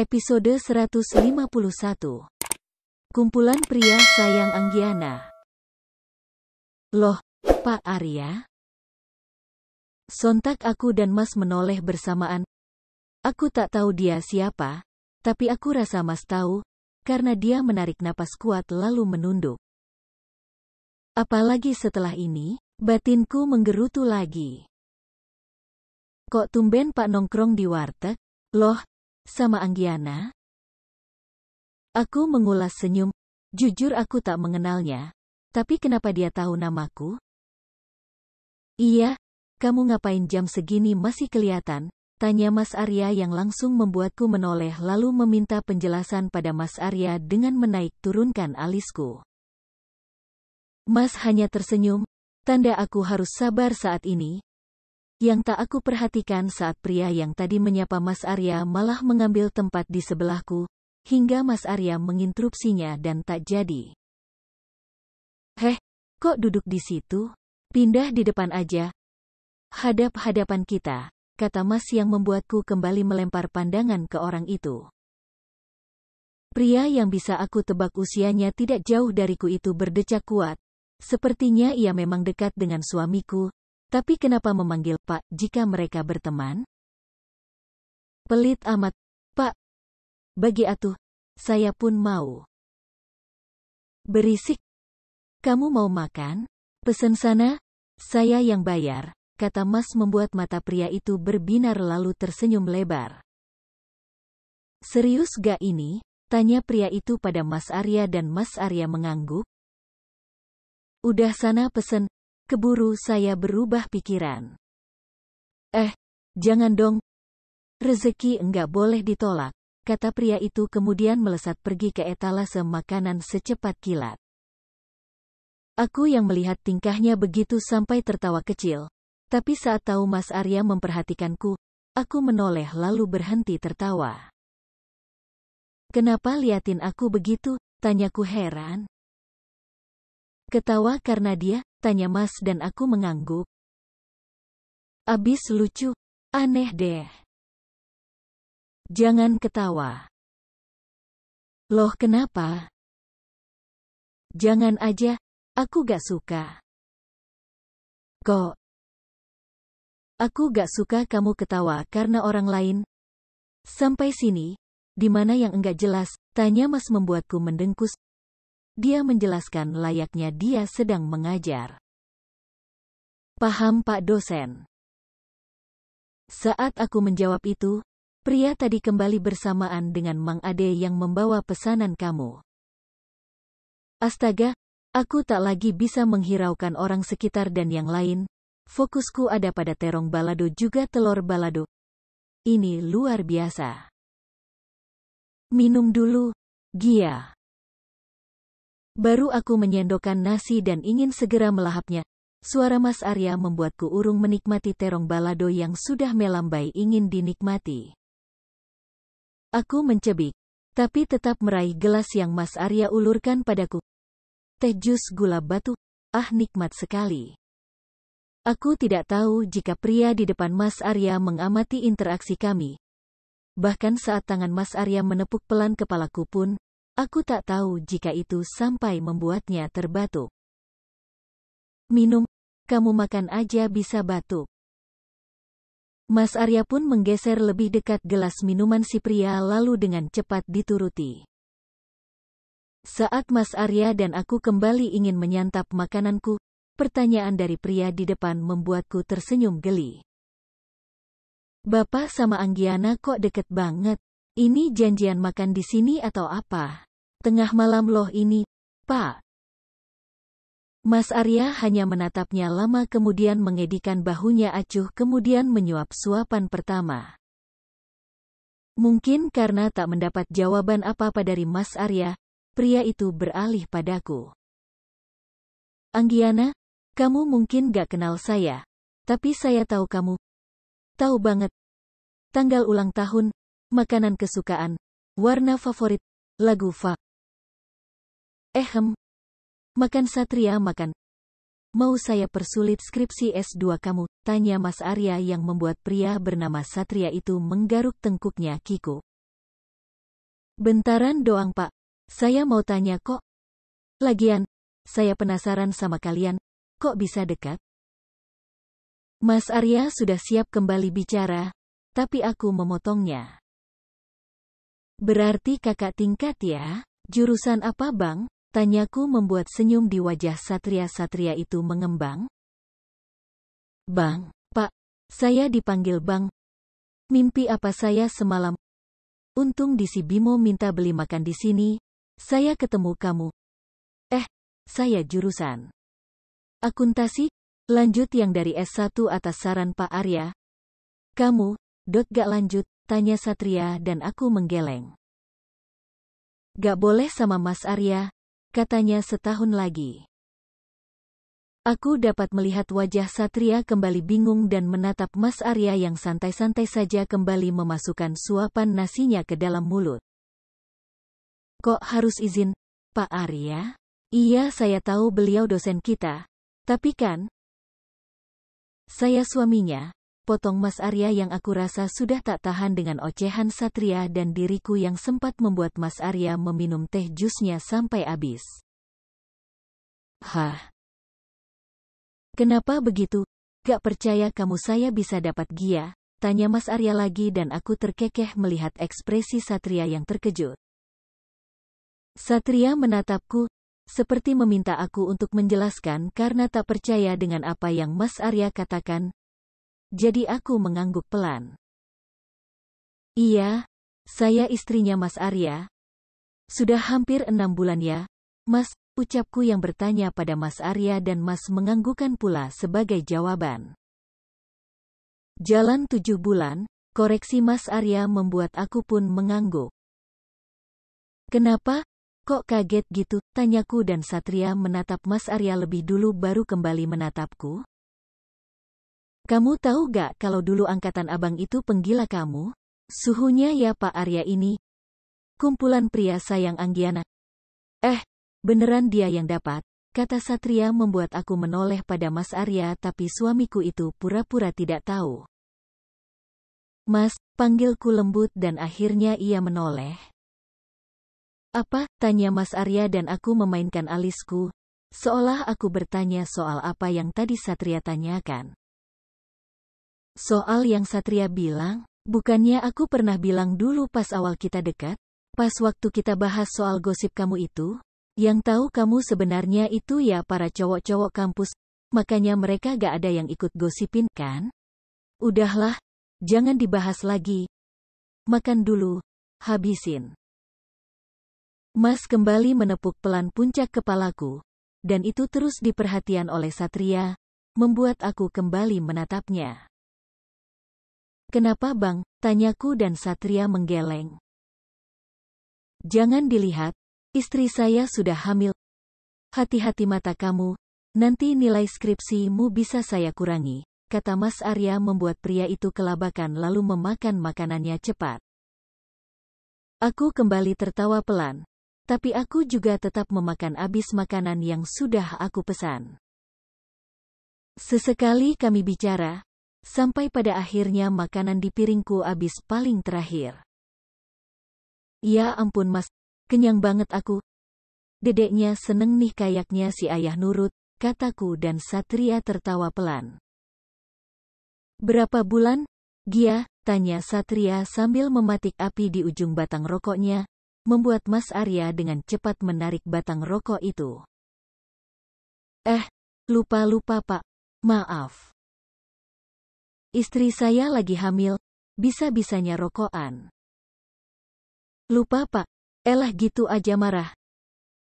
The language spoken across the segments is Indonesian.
Episode 151. Kumpulan pria sayang Anggiana. Loh, Pak Arya? Sontak aku dan Mas menoleh bersamaan. Aku tak tahu dia siapa, tapi aku rasa Mas tahu, karena dia menarik napas kuat lalu menunduk. Apalagi setelah ini, batinku menggerutu lagi. Kok tumben Pak nongkrong di warteg? Loh, sama Anggiana? Aku mengulas senyum. Jujur aku tak mengenalnya. Tapi kenapa dia tahu namaku? Iya, kamu ngapain jam segini masih kelihatan? Tanya Mas Arya yang langsung membuatku menoleh lalu meminta penjelasan pada Mas Arya dengan menaik turunkan alisku. Mas hanya tersenyum, tanda aku harus sabar saat ini. Yang tak aku perhatikan saat pria yang tadi menyapa Mas Arya malah mengambil tempat di sebelahku, hingga Mas Arya menginterupsinya dan tak jadi. Heh, kok duduk di situ? Pindah di depan aja. Hadap-hadapan kita, kata Mas yang membuatku kembali melempar pandangan ke orang itu. Pria yang bisa aku tebak usianya tidak jauh dariku itu berdecak kuat. Sepertinya ia memang dekat dengan suamiku. Tapi kenapa memanggil Pak jika mereka berteman? Pelit amat, Pak. Bagi atuh, saya pun mau. Berisik. Kamu mau makan? Pesen sana, saya yang bayar, kata Mas membuat mata pria itu berbinar lalu tersenyum lebar. Serius gak ini? Tanya pria itu pada Mas Arya dan Mas Arya mengangguk. Udah sana pesen. Keburu saya berubah pikiran. Jangan dong. Rezeki enggak boleh ditolak, kata pria itu kemudian melesat pergi ke etalase makanan secepat kilat. Aku yang melihat tingkahnya begitu sampai tertawa kecil. Tapi saat tahu Mas Arya memperhatikanku, aku menoleh lalu berhenti tertawa. Kenapa liatin aku begitu? Tanyaku heran. Ketawa karena dia? Tanya Mas dan aku mengangguk. Abis lucu, aneh deh. Jangan ketawa. Loh kenapa? Jangan aja, aku gak suka. Kok? Aku gak suka kamu ketawa karena orang lain. Sampai sini, di mana yang enggak jelas, tanya Mas membuatku mendengkus. Dia menjelaskan layaknya dia sedang mengajar. Paham Pak dosen. Saat aku menjawab itu, pria tadi kembali bersamaan dengan Mang Ade yang membawa pesanan kamu. Astaga, aku tak lagi bisa menghiraukan orang sekitar dan yang lain. Fokusku ada pada terong balado juga telur balado. Ini luar biasa. Minum dulu, Gia. Baru aku menyendokkan nasi dan ingin segera melahapnya. Suara Mas Arya membuatku urung menikmati terong balado yang sudah melambai ingin dinikmati. Aku mencebik, tapi tetap meraih gelas yang Mas Arya ulurkan padaku. Teh jus gula batu, nikmat sekali. Aku tidak tahu jika pria di depan Mas Arya mengamati interaksi kami. Bahkan saat tangan Mas Arya menepuk pelan kepalaku pun, aku tak tahu jika itu sampai membuatnya terbatuk. Minum, kamu makan aja bisa batuk. Mas Arya pun menggeser lebih dekat gelas minuman si pria lalu dengan cepat dituruti. Saat Mas Arya dan aku kembali ingin menyantap makananku, pertanyaan dari pria di depan membuatku tersenyum geli. Bapak sama Anggiana kok deket banget? Ini janjian makan di sini atau apa? Tengah malam loh ini, Pak. Mas Arya hanya menatapnya lama kemudian mengedikan bahunya acuh kemudian menyuap suapan pertama. Mungkin karena tak mendapat jawaban apa-apa dari Mas Arya, pria itu beralih padaku. Anggiana, kamu mungkin gak kenal saya, tapi saya tahu kamu. Tahu banget. Tanggal ulang tahun, makanan kesukaan, warna favorit, lagu makan Satria makan. Mau saya persulit skripsi S2 kamu? Tanya Mas Arya yang membuat pria bernama Satria itu menggaruk tengkuknya kikuk. Bentaran doang Pak. Saya mau tanya kok. Lagian, saya penasaran sama kalian, kok bisa dekat? Mas Arya sudah siap kembali bicara, tapi aku memotongnya. Berarti kakak tingkat ya? Jurusan apa Bang? Tanyaku membuat senyum di wajah satria-satria itu mengembang. Bang, Pak, saya dipanggil Bang. Mimpi apa saya semalam? Untung di si Bimo minta beli makan di sini, saya ketemu kamu. Saya jurusan akuntansi, lanjut yang dari S1 atas saran Pak Arya. Kamu, gak lanjut, tanya Satria dan aku menggeleng. Gak boleh sama Mas Arya, katanya setahun lagi. Aku dapat melihat wajah Satria kembali bingung dan menatap Mas Arya yang santai-santai saja kembali memasukkan suapan nasinya ke dalam mulut. Kok harus izin, Pak Arya? Iya, saya tahu beliau dosen kita, tapi kan saya suaminya, potong Mas Arya yang aku rasa sudah tak tahan dengan ocehan Satria dan diriku yang sempat membuat Mas Arya meminum teh jusnya sampai habis. Hah? Kenapa begitu? Gak percaya kamu saya bisa dapat Gia? Tanya Mas Arya lagi dan aku terkekeh melihat ekspresi Satria yang terkejut. Satria menatapku, seperti meminta aku untuk menjelaskan karena tak percaya dengan apa yang Mas Arya katakan. Jadi aku mengangguk pelan. Iya, saya istrinya Mas Arya. Sudah hampir 6 bulan ya, Mas, ucapku yang bertanya pada Mas Arya dan Mas menganggukkan pula sebagai jawaban. Jalan 7 bulan, koreksi Mas Arya membuat aku pun mengangguk. Kenapa? Kok kaget gitu? Tanyaku dan Satria menatap Mas Arya lebih dulu baru kembali menatapku. Kamu tahu gak kalau dulu angkatan abang itu penggila kamu? Suhunya ya Pak Arya ini. Kumpulan pria sayang Anggiana. Beneran dia yang dapat, kata Satria membuat aku menoleh pada Mas Arya tapi suamiku itu pura-pura tidak tahu. Mas, panggilku lembut dan akhirnya ia menoleh. Apa? Tanya Mas Arya dan aku memainkan alisku, seolah aku bertanya soal apa yang tadi Satria tanyakan. Soal yang Satria bilang, bukannya aku pernah bilang dulu pas awal kita dekat? Pas waktu kita bahas soal gosip kamu itu? Yang tahu kamu sebenarnya itu ya para cowok-cowok kampus, makanya mereka gak ada yang ikut gosipin kan? Udahlah, jangan dibahas lagi. Makan dulu, habisin. Mas kembali menepuk pelan puncak kepalaku, dan itu terus diperhatian oleh Satria, membuat aku kembali menatapnya. Kenapa Bang? Tanyaku dan Satria menggeleng. Jangan dilihat, istri saya sudah hamil. Hati-hati mata kamu, nanti nilai skripsimu bisa saya kurangi, kata Mas Arya membuat pria itu kelabakan lalu memakan makanannya cepat. Aku kembali tertawa pelan. Tapi aku juga tetap memakan habis makanan yang sudah aku pesan. Sesekali kami bicara, sampai pada akhirnya makanan di piringku habis paling terakhir. Ya ampun Mas, kenyang banget aku. Dedeknya seneng nih kayaknya si ayah nurut, kataku dan Satria tertawa pelan. Berapa bulan, Gia? Tanya Satria sambil mematik api di ujung batang rokoknya. Membuat Mas Arya dengan cepat menarik batang rokok itu. Lupa Pak. Maaf. Istri saya lagi hamil, bisa-bisanya rokokan. Lupa Pak. Elah gitu aja marah.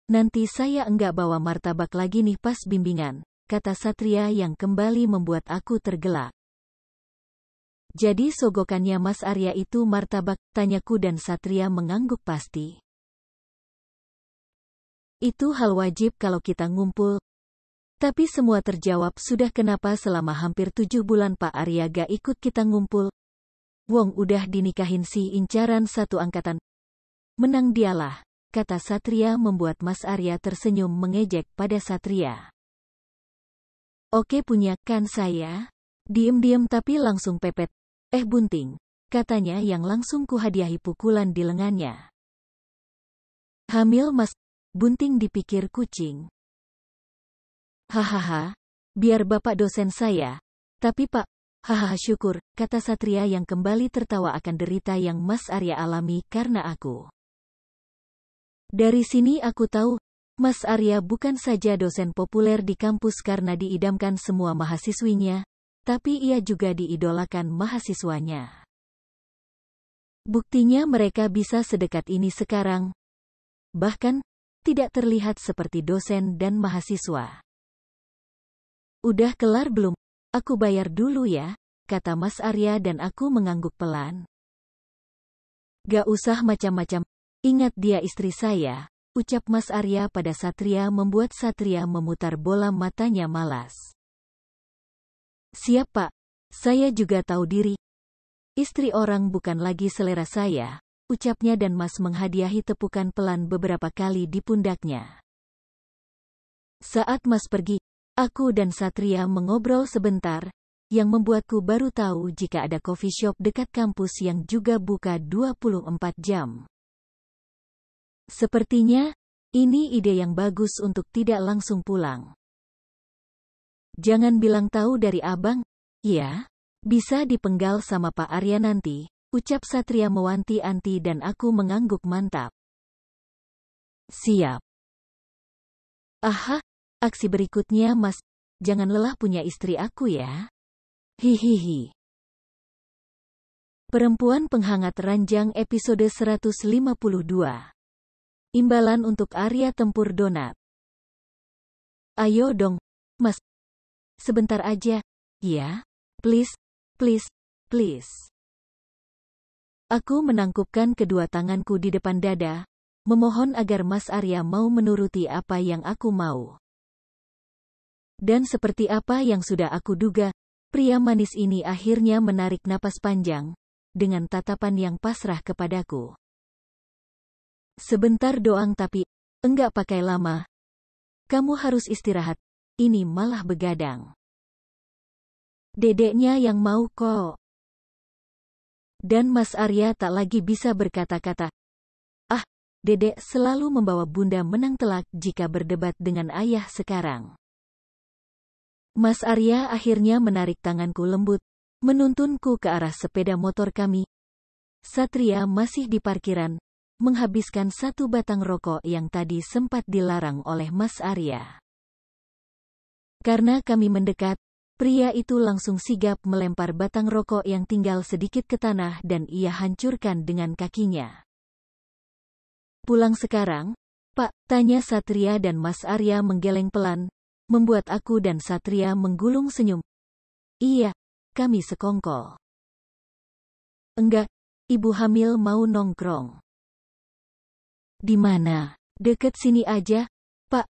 Nanti saya enggak bawa martabak lagi nih pas bimbingan, kata Satria yang kembali membuat aku tergelak. Jadi sogokannya Mas Arya itu martabak, tanyaku dan Satria mengangguk pasti. Itu hal wajib kalau kita ngumpul. Tapi semua terjawab sudah kenapa selama hampir 7 bulan Pak Arya gak ikut kita ngumpul. Wong udah dinikahin si incaran satu angkatan. Menang dialah, kata Satria membuat Mas Arya tersenyum mengejek pada Satria. Oke punya kan saya? Diem-diem tapi langsung pepet. Bunting, katanya yang langsung kuhadiahi pukulan di lengannya. Hamil Mas, bunting dipikir kucing. Hahaha, biar Bapak dosen saya. Tapi Pak, hahaha syukur, kata Satria yang kembali tertawa akan derita yang Mas Arya alami karena aku. Dari sini aku tahu, Mas Arya bukan saja dosen populer di kampus karena diidamkan semua mahasiswinya, tapi ia juga diidolakan mahasiswanya. Buktinya mereka bisa sedekat ini sekarang. Bahkan, tidak terlihat seperti dosen dan mahasiswa. Udah kelar belum? Aku bayar dulu ya, kata Mas Arya dan aku mengangguk pelan. Gak usah macam-macam, ingat dia istri saya, ucap Mas Arya pada Satria membuat Satria memutar bola matanya malas. Siap Pak, saya juga tahu diri. Istri orang bukan lagi selera saya, ucapnya dan Mas menghadiahi tepukan pelan beberapa kali di pundaknya. Saat Mas pergi, aku dan Satria mengobrol sebentar, yang membuatku baru tahu jika ada coffee shop dekat kampus yang juga buka 24 jam. Sepertinya, ini ide yang bagus untuk tidak langsung pulang. Jangan bilang tahu dari abang, ya? Bisa dipenggal sama Pak Arya nanti, ucap Satria mewanti-wanti dan aku mengangguk mantap. Siap. Aha, aksi berikutnya Mas, jangan lelah punya istri aku ya. Hihihi. Perempuan Penghangat Ranjang episode 152. Imbalan untuk Arya Tempur Donat. Ayo dong, Mas. Sebentar aja, ya? Please, please, please. Aku menangkupkan kedua tanganku di depan dada, memohon agar Mas Arya mau menuruti apa yang aku mau. Dan seperti apa yang sudah aku duga, pria manis ini akhirnya menarik napas panjang, dengan tatapan yang pasrah kepadaku. Sebentar doang tapi, enggak pakai lama. Kamu harus istirahat, ini malah begadang. Dedeknya yang mau kok. Dan Mas Arya tak lagi bisa berkata-kata. Ah, dedek selalu membawa bunda menang telak jika berdebat dengan ayah sekarang. Mas Arya akhirnya menarik tanganku lembut, menuntunku ke arah sepeda motor kami. Satria masih di parkiran, menghabiskan satu batang rokok yang tadi sempat dilarang oleh Mas Arya. Karena kami mendekat, pria itu langsung sigap melempar batang rokok yang tinggal sedikit ke tanah dan ia hancurkan dengan kakinya. Pulang sekarang, Pak, tanya Satria dan Mas Arya menggeleng pelan, membuat aku dan Satria menggulung senyum. Iya, kami sekongkol. Enggak, ibu hamil mau nongkrong. Di mana? Deket sini aja, Pak.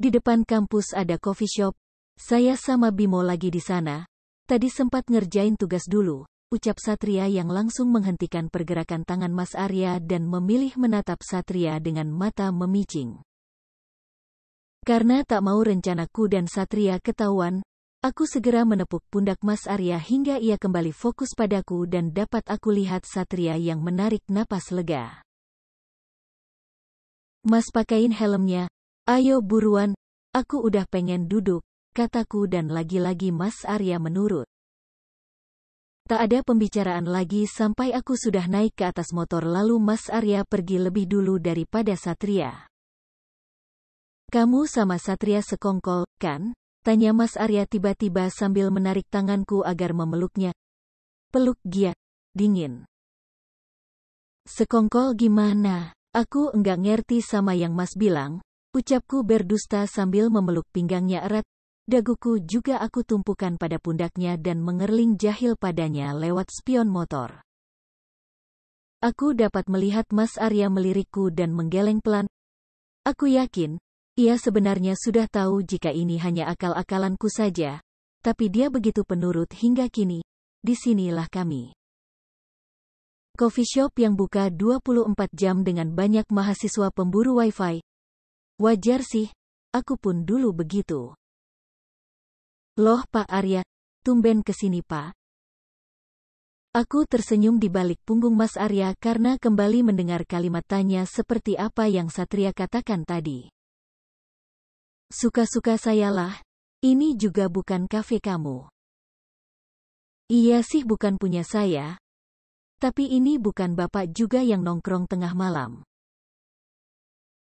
Di depan kampus ada coffee shop. Saya sama Bimo lagi di sana. Tadi sempat ngerjain tugas dulu, ucap Satria yang langsung menghentikan pergerakan tangan Mas Arya dan memilih menatap Satria dengan mata memicing. Karena tak mau rencanaku dan Satria ketahuan, aku segera menepuk pundak Mas Arya hingga ia kembali fokus padaku dan dapat aku lihat Satria yang menarik napas lega. Mas pakein helmnya, ayo buruan, aku udah pengen duduk. Kataku dan lagi-lagi Mas Arya menurut. Tak ada pembicaraan lagi sampai aku sudah naik ke atas motor lalu Mas Arya pergi lebih dulu daripada Satria. Kamu sama Satria sekongkol, kan? Tanya Mas Arya tiba-tiba sambil menarik tanganku agar memeluknya. Peluk dia, dingin. Sekongkol gimana? Aku enggak ngerti sama yang Mas bilang, ucapku berdusta sambil memeluk pinggangnya erat. Daguku juga aku tumpukan pada pundaknya dan mengerling jahil padanya lewat spion motor. Aku dapat melihat Mas Arya melirikku dan menggeleng pelan. Aku yakin, ia sebenarnya sudah tahu jika ini hanya akal-akalanku saja, tapi dia begitu penurut hingga kini. Disinilah kami. Coffee shop yang buka 24 jam dengan banyak mahasiswa pemburu wifi. Wajar sih, aku pun dulu begitu. Loh Pak Arya, tumben kesini Pak. Aku tersenyum di balik punggung Mas Arya karena kembali mendengar kalimat tanya seperti apa yang Satria katakan tadi. Suka-suka sayalah, ini juga bukan kafe kamu. Iya sih bukan punya saya. Tapi ini bukan bapak juga yang nongkrong tengah malam.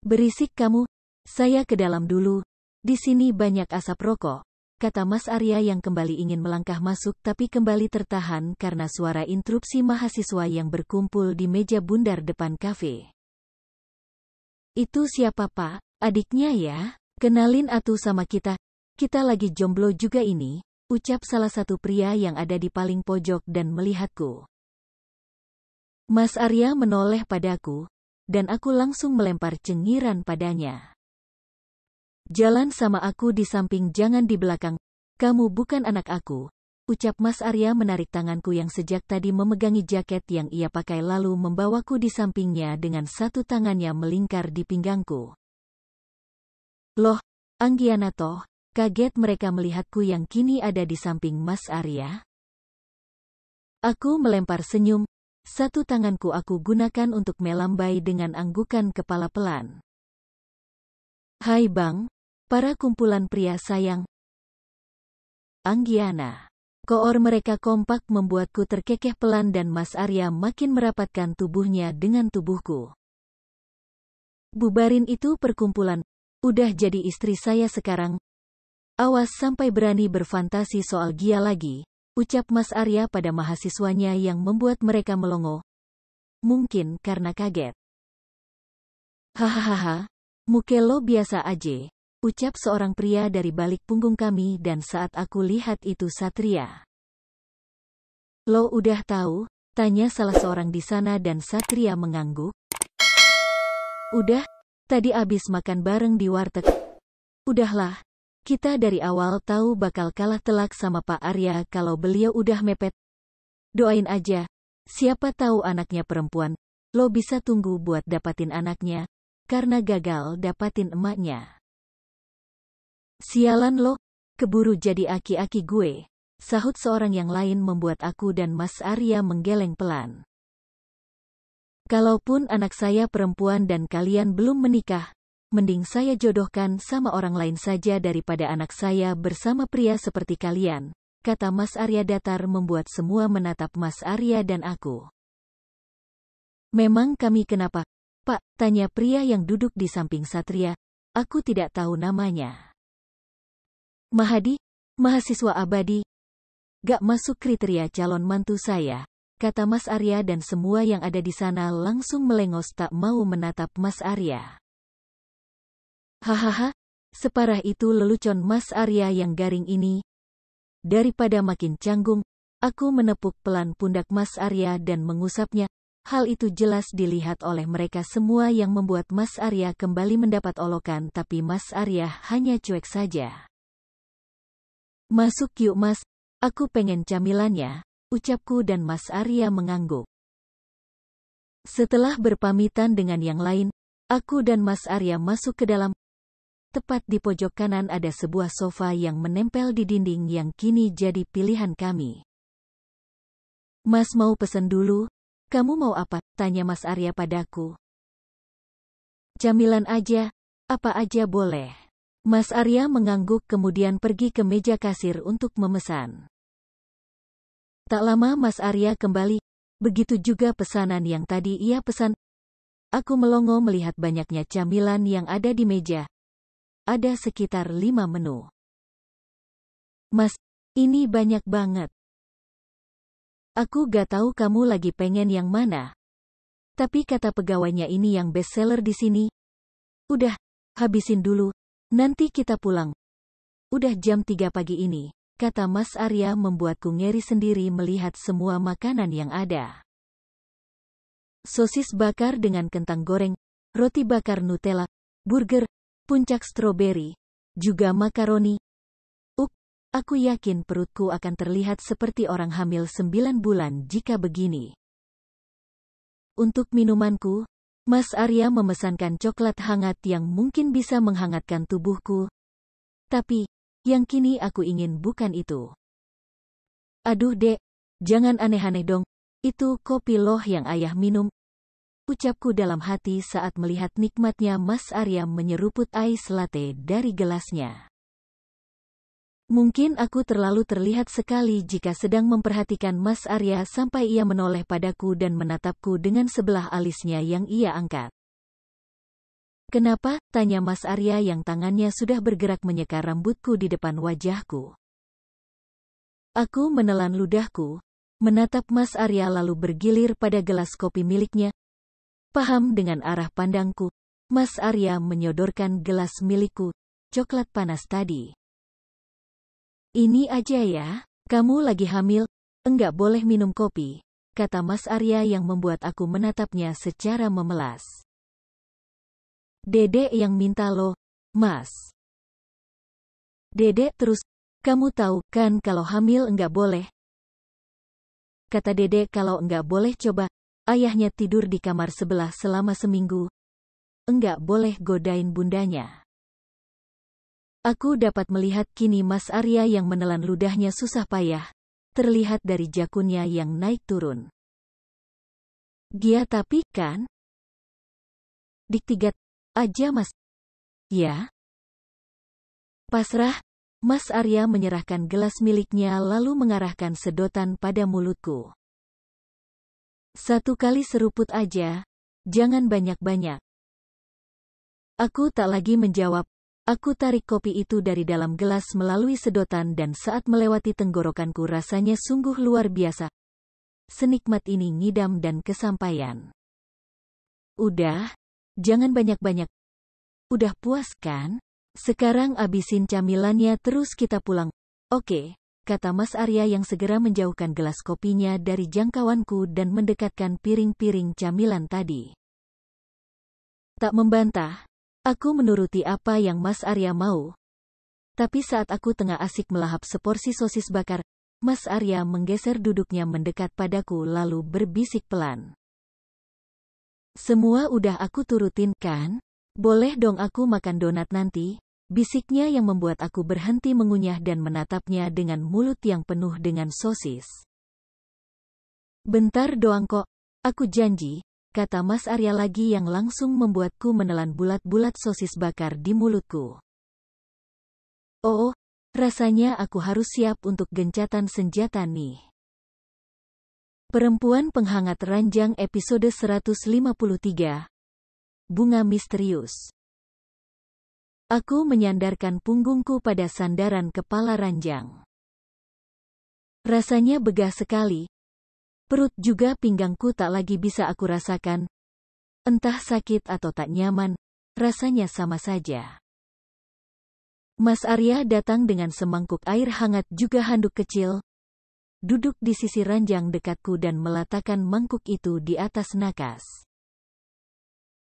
Berisik kamu, saya ke dalam dulu, di sini banyak asap rokok, kata Mas Arya yang kembali ingin melangkah masuk tapi kembali tertahan karena suara interupsi mahasiswa yang berkumpul di meja bundar depan kafe. Itu siapa pak? Adiknya ya? Kenalin atuh sama kita lagi jomblo juga ini, ucap salah satu pria yang ada di paling pojok dan melihatku. Mas Arya menoleh padaku, dan aku langsung melempar cengiran padanya. Jalan sama aku di samping jangan di belakang, kamu bukan anak aku, ucap Mas Arya menarik tanganku yang sejak tadi memegangi jaket yang ia pakai lalu membawaku di sampingnya dengan satu tangannya melingkar di pinggangku. Loh, Anggiana toh, kaget mereka melihatku yang kini ada di samping Mas Arya. Aku melempar senyum. Satu tanganku aku gunakan untuk melambai dengan anggukan kepala pelan. Hai bang, para kumpulan pria sayang. Anggiana. Koor mereka kompak membuatku terkekeh pelan dan Mas Arya makin merapatkan tubuhnya dengan tubuhku. Bubarin itu perkumpulan, udah jadi istri saya sekarang. Awas sampai berani berfantasi soal Gia lagi. Ucap Mas Arya pada mahasiswanya yang membuat mereka melongo. Mungkin karena kaget. Hahaha, muke lo biasa aja, ucap seorang pria dari balik punggung kami dan saat aku lihat itu Satria. Lo udah tahu? Tanya salah seorang di sana dan Satria mengangguk. Udah, tadi abis makan bareng di warteg. Udahlah. Kita dari awal tahu bakal kalah telak sama Pak Arya kalau beliau udah mepet. Doain aja, siapa tahu anaknya perempuan, lo bisa tunggu buat dapatin anaknya, karena gagal dapatin emaknya. Sialan lo, keburu jadi aki-aki gue, sahut seorang yang lain membuat aku dan Mas Arya menggeleng pelan. Kalaupun anak saya perempuan dan kalian belum menikah, mending saya jodohkan sama orang lain saja daripada anak saya bersama pria seperti kalian, kata Mas Arya datar membuat semua menatap Mas Arya dan aku. Memang kami kenapa, Pak? Tanya pria yang duduk di samping Satria, aku tidak tahu namanya. Mahadi, mahasiswa abadi. Gak masuk kriteria calon mantu saya, kata Mas Arya dan semua yang ada di sana langsung melengos tak mau menatap Mas Arya. Hahaha, separah itu lelucon Mas Arya yang garing ini. Daripada makin canggung, aku menepuk pelan pundak Mas Arya dan mengusapnya. Hal itu jelas dilihat oleh mereka semua yang membuat Mas Arya kembali mendapat olokan tapi Mas Arya hanya cuek saja. Masuk yuk mas, aku pengen camilannya, ucapku dan Mas Arya mengangguk. Setelah berpamitan dengan yang lain, aku dan Mas Arya masuk ke dalam. Tepat di pojok kanan ada sebuah sofa yang menempel di dinding yang kini jadi pilihan kami. Mas mau pesan dulu? Kamu mau apa? Tanya Mas Arya padaku. Camilan aja, apa aja boleh. Mas Arya mengangguk kemudian pergi ke meja kasir untuk memesan. Tak lama Mas Arya kembali, begitu juga pesanan yang tadi ia pesan. Aku melongo melihat banyaknya camilan yang ada di meja. Ada sekitar 5 menu. Mas, ini banyak banget. Aku gak tahu kamu lagi pengen yang mana. Tapi kata pegawainya ini yang best seller di sini. Udah, habisin dulu, nanti kita pulang. Udah jam 3 pagi ini, kata Mas Arya membuatku ngeri sendiri melihat semua makanan yang ada. Sosis bakar dengan kentang goreng, roti bakar Nutella, burger, puncak stroberi, juga makaroni. Aku yakin perutku akan terlihat seperti orang hamil 9 bulan jika begini. Untuk minumanku, Mas Arya memesankan coklat hangat yang mungkin bisa menghangatkan tubuhku. Tapi, yang kini aku ingin bukan itu. Aduh dek, jangan aneh-aneh dong, Itu kopi loh yang ayah minum, ucapku dalam hati saat melihat nikmatnya Mas Arya menyeruput ice latte dari gelasnya. Mungkin aku terlalu terlihat sekali jika sedang memperhatikan Mas Arya sampai ia menoleh padaku dan menatapku dengan sebelah alisnya yang ia angkat. Kenapa? Tanya Mas Arya yang tangannya sudah bergerak menyeka rambutku di depan wajahku. Aku menelan ludahku, menatap Mas Arya lalu bergilir pada gelas kopi miliknya. Paham dengan arah pandangku, Mas Arya menyodorkan gelas milikku, coklat panas tadi. Ini aja ya, kamu lagi hamil, enggak boleh minum kopi, kata Mas Arya yang membuat aku menatapnya secara memelas. Dedek yang minta lo, Mas. Dedek terus, kamu tahu kan kalau hamil enggak boleh. Kata Dedek kalau enggak boleh coba, ayahnya tidur di kamar sebelah selama seminggu. Enggak boleh godain bundanya. Aku dapat melihat kini Mas Arya yang menelan ludahnya susah payah, terlihat dari jakunnya yang naik turun. Gia tapi kan? Diktigat aja Mas. Ya? Pasrah, Mas Arya menyerahkan gelas miliknya lalu mengarahkan sedotan pada mulutku. Satu kali seruput aja, jangan banyak-banyak. Aku tak lagi menjawab. Aku tarik kopi itu dari dalam gelas melalui sedotan dan saat melewati tenggorokanku rasanya sungguh luar biasa. Senikmat ini ngidam dan kesampaian. Udah, jangan banyak-banyak. Udah puas kan? Sekarang abisin camilannya terus kita pulang. Oke, kata Mas Arya yang segera menjauhkan gelas kopinya dari jangkauanku dan mendekatkan piring-piring camilan tadi. Tak membantah. Aku menuruti apa yang Mas Arya mau. Tapi saat aku tengah asik melahap seporsi sosis bakar, Mas Arya menggeser duduknya mendekat padaku lalu berbisik pelan. Semua udah aku turutin kan? Boleh dong aku makan donat nanti? Bisiknya yang membuat aku berhenti mengunyah dan menatapnya dengan mulut yang penuh dengan sosis. Bentar doang kok, aku janji. Kata Mas Arya lagi yang langsung membuatku menelan bulat-bulat sosis bakar di mulutku. Oh, rasanya aku harus siap untuk gencatan senjata nih. Perempuan Penghangat Ranjang episode 153. Bunga Misterius. Aku menyandarkan punggungku pada sandaran kepala ranjang. Rasanya begah sekali. Perut juga pinggangku tak lagi bisa aku rasakan. Entah sakit atau tak nyaman, rasanya sama saja. Mas Arya datang dengan semangkuk air hangat juga handuk kecil. Duduk di sisi ranjang dekatku dan meletakkan mangkuk itu di atas nakas.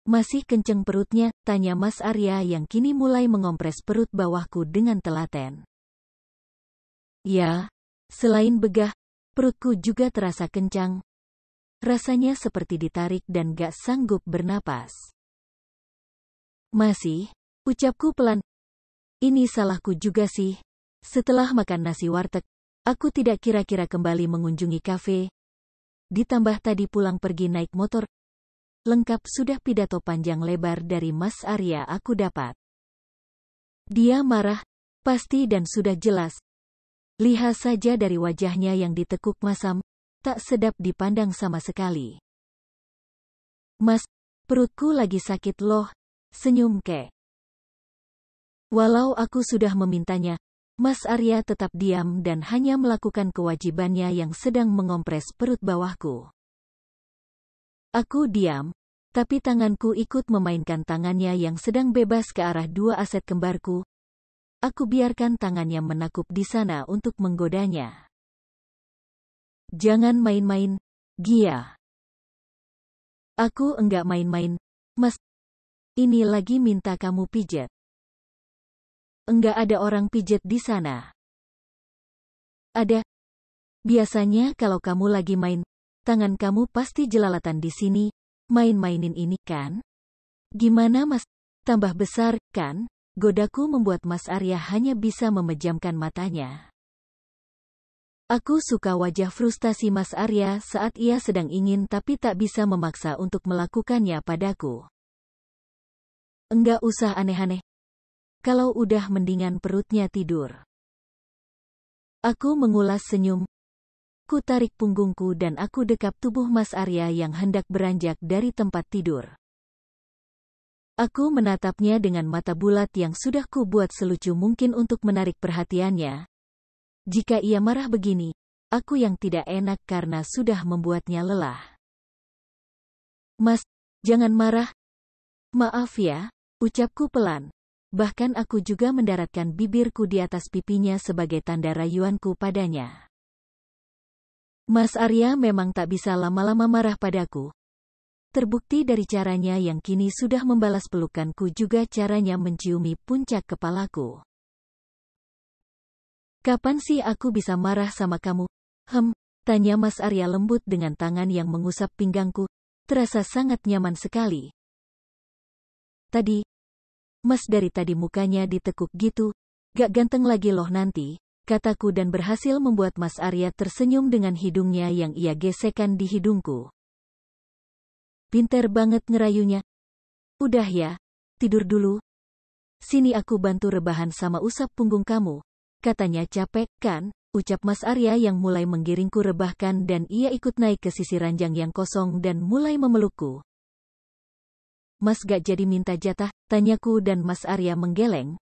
Masih kenceng perutnya, tanya Mas Arya yang kini mulai mengompres perut bawahku dengan telaten. Ya, selain begah, perutku juga terasa kencang. Rasanya seperti ditarik dan gak sanggup bernapas. Masih, ucapku pelan. Ini salahku juga sih. Setelah makan nasi warteg, aku tidak kira-kira kembali mengunjungi kafe. Ditambah tadi pulang pergi naik motor. Lengkap sudah pidato panjang lebar dari Mas Arya aku dapat. Dia marah, pasti dan sudah jelas. Lihat saja dari wajahnya yang ditekuk masam, tak sedap dipandang sama sekali. Mas, perutku lagi sakit loh, senyum kek. Walau aku sudah memintanya, Mas Arya tetap diam dan hanya melakukan kewajibannya yang sedang mengompres perut bawahku. Aku diam, tapi tanganku ikut memainkan tangannya yang sedang bebas ke arah dua aset kembarku. Aku biarkan tangannya menakup di sana untuk menggodanya. Jangan main-main, Gia. Aku enggak main-main, Mas. Ini lagi minta kamu pijet. Enggak ada orang pijet di sana. Ada. Biasanya kalau kamu lagi main, tangan kamu pasti jelalatan di sini, main-mainin ini kan? Gimana Mas? Tambah besar, kan? Godaku membuat Mas Arya hanya bisa memejamkan matanya. Aku suka wajah frustasi Mas Arya saat ia sedang ingin tapi tak bisa memaksa untuk melakukannya padaku. Enggak usah aneh-aneh. Kalau udah mendingan perutnya tidur. Aku mengulas senyum. Ku tarik punggungku dan aku dekap tubuh Mas Arya yang hendak beranjak dari tempat tidur. Aku menatapnya dengan mata bulat yang sudah ku buat selucu mungkin untuk menarik perhatiannya. Jika ia marah begini, aku yang tidak enak karena sudah membuatnya lelah. Mas, jangan marah. Maaf ya, ucapku pelan. Bahkan aku juga mendaratkan bibirku di atas pipinya sebagai tanda rayuanku padanya. Mas Arya memang tak bisa lama-lama marah padaku. Terbukti dari caranya yang kini sudah membalas pelukanku juga caranya menciumi puncak kepalaku. Kapan sih aku bisa marah sama kamu? Tanya Mas Arya lembut dengan tangan yang mengusap pinggangku. Terasa sangat nyaman sekali. Tadi, Mas dari tadi mukanya ditekuk gitu. Gak ganteng lagi loh nanti, kataku dan berhasil membuat Mas Arya tersenyum dengan hidungnya yang ia gesekkan di hidungku. Pinter banget ngerayunya. Udah ya, tidur dulu. Sini aku bantu rebahan sama usap punggung kamu. Katanya capek, kan? Ucap Mas Arya yang mulai menggiringku rebahkan dan ia ikut naik ke sisi ranjang yang kosong dan mulai memelukku. Mas gak jadi minta jatah? Tanyaku dan Mas Arya menggeleng.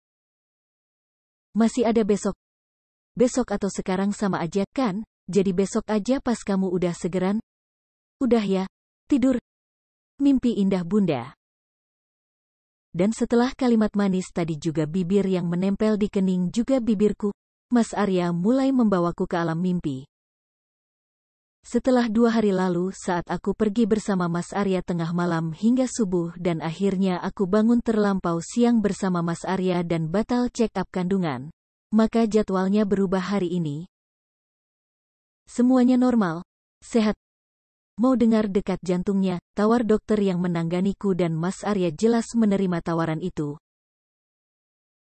Masih ada besok. Besok atau sekarang sama aja, kan? Jadi besok aja pas kamu udah segeran. Udah ya, tidur. Mimpi indah bunda. Dan setelah kalimat manis tadi juga bibir yang menempel di kening juga bibirku, Mas Arya mulai membawaku ke alam mimpi. Setelah 2 hari lalu saat aku pergi bersama Mas Arya tengah malam hingga subuh dan akhirnya aku bangun terlampau siang bersama Mas Arya dan batal check up kandungan, maka jadwalnya berubah hari ini. Semuanya normal, sehat. Mau dengar dekat jantungnya, tawar dokter yang menanganiku dan Mas Arya jelas menerima tawaran itu.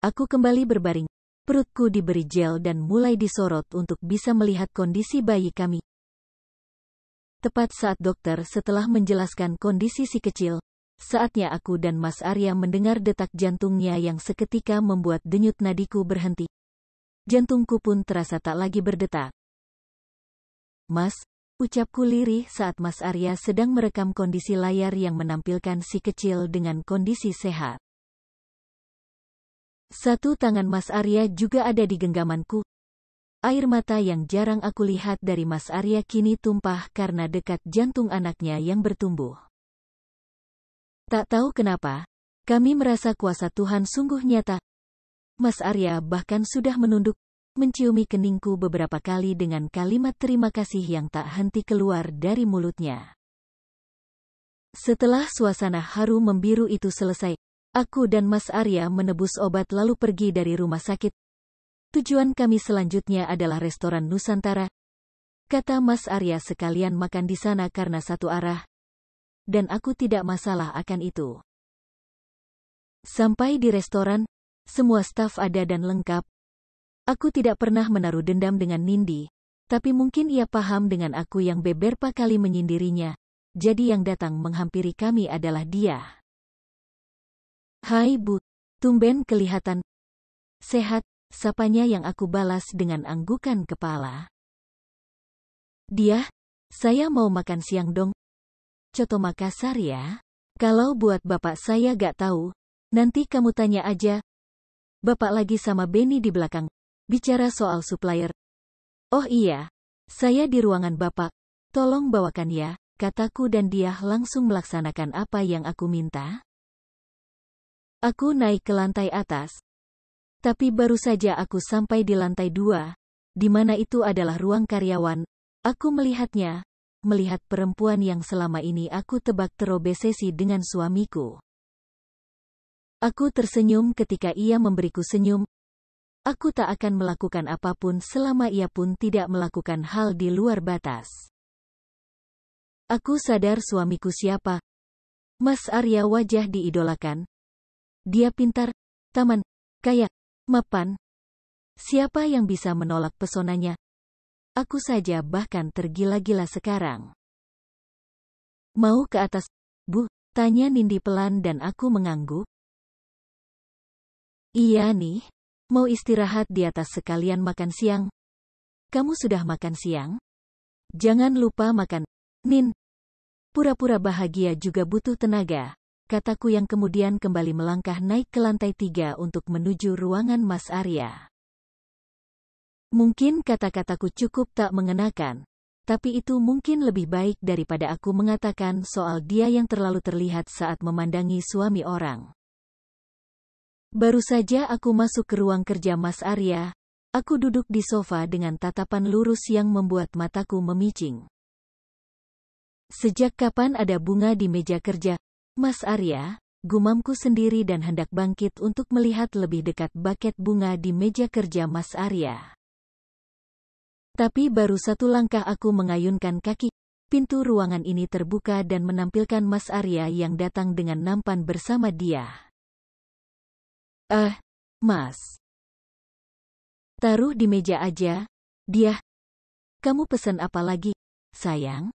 Aku kembali berbaring, perutku diberi gel dan mulai disorot untuk bisa melihat kondisi bayi kami. Tepat saat dokter setelah menjelaskan kondisi si kecil, saatnya aku dan Mas Arya mendengar detak jantungnya yang seketika membuat denyut nadiku berhenti. Jantungku pun terasa tak lagi berdetak. Mas, ucapku lirih saat Mas Arya sedang merekam kondisi layar yang menampilkan si kecil dengan kondisi sehat. Satu tangan Mas Arya juga ada di genggamanku. Air mata yang jarang aku lihat dari Mas Arya kini tumpah karena dekat jantung anaknya yang bertumbuh. Tak tahu kenapa, kami merasa kuasa Tuhan sungguh nyata. Mas Arya bahkan sudah menunduk, menciumi keningku beberapa kali dengan kalimat terima kasih yang tak henti keluar dari mulutnya. Setelah suasana haru membiru itu selesai, aku dan Mas Arya menebus obat lalu pergi dari rumah sakit. Tujuan kami selanjutnya adalah restoran Nusantara. Kata Mas Arya sekalian makan di sana karena satu arah. Dan aku tidak masalah akan itu. Sampai di restoran, semua staf ada dan lengkap. Aku tidak pernah menaruh dendam dengan Nindi, tapi mungkin ia paham dengan aku yang beberapa kali menyindirinya, jadi yang datang menghampiri kami adalah dia. Hai Bu, tumben kelihatan sehat, sapanya yang aku balas dengan anggukan kepala. Dia, saya mau makan siang dong. Coto Makassar ya. Kalau buat bapak saya gak tahu, nanti kamu tanya aja. Bapak lagi sama Benny di belakang. Bicara soal supplier. Oh iya, saya di ruangan bapak. Tolong bawakan ya, kataku dan dia langsung melaksanakan apa yang aku minta. Aku naik ke lantai atas. Tapi baru saja aku sampai di lantai 2, di mana itu adalah ruang karyawan, aku melihatnya, melihat perempuan yang selama ini aku tebak terobsesi dengan suamiku. Aku tersenyum ketika ia memberiku senyum. Aku tak akan melakukan apapun selama ia pun tidak melakukan hal di luar batas. Aku sadar suamiku siapa. Mas Arya wajah diidolakan. Dia pintar, taman, kaya, mapan. Siapa yang bisa menolak pesonanya? Aku saja bahkan tergila-gila sekarang. Mau ke atas, Bu? Tanya Nindi pelan dan aku mengangguk. Iya nih, mau istirahat di atas sekalian makan siang. Kamu sudah makan siang? Jangan lupa makan, Nin. Pura-pura bahagia juga butuh tenaga, kataku yang kemudian kembali melangkah naik ke lantai 3 untuk menuju ruangan Mas Arya. Mungkin kata-kataku cukup tak mengenakan, tapi itu mungkin lebih baik daripada aku mengatakan soal dia yang terlalu terlihat saat memandangi suami orang. Baru saja aku masuk ke ruang kerja Mas Arya, aku duduk di sofa dengan tatapan lurus yang membuat mataku memicing. Sejak kapan ada bunga di meja kerja, Mas Arya? Gumamku sendiri dan hendak bangkit untuk melihat lebih dekat buket bunga di meja kerja Mas Arya. Tapi baru satu langkah aku mengayunkan kaki, pintu ruangan ini terbuka dan menampilkan Mas Arya yang datang dengan nampan bersama dia. Mas. Taruh di meja aja. Dia. Kamu pesan apa lagi, sayang?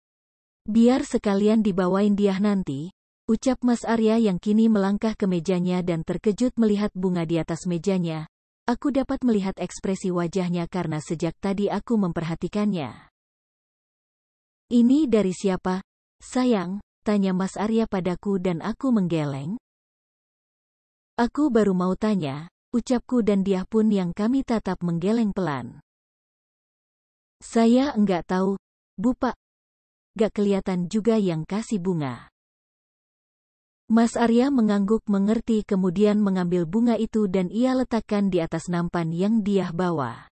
Biar sekalian dibawain dia nanti, ucap Mas Arya yang kini melangkah ke mejanya dan terkejut melihat bunga di atas mejanya. Aku dapat melihat ekspresi wajahnya karena sejak tadi aku memperhatikannya. Ini dari siapa, sayang? Tanya Mas Arya padaku dan aku menggeleng. Aku baru mau tanya, ucapku dan dia pun yang kami tatap menggeleng pelan. Saya enggak tahu, Bu Pak. Gak kelihatan juga yang kasih bunga. Mas Arya mengangguk mengerti kemudian mengambil bunga itu dan ia letakkan di atas nampan yang dia bawa.